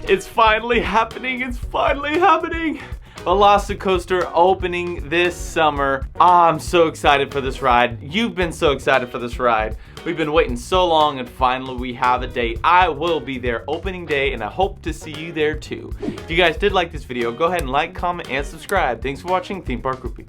It's finally happening. It's finally happening. VelociCoaster opening this summer. I'm so excited for this ride. You've been so excited for this ride. We've been waiting so long and finally we have a date. I will be there opening day and I hope to see you there too. If you guys did like this video, go ahead and like, comment, and subscribe. Thanks for watching Theme Park Groupie.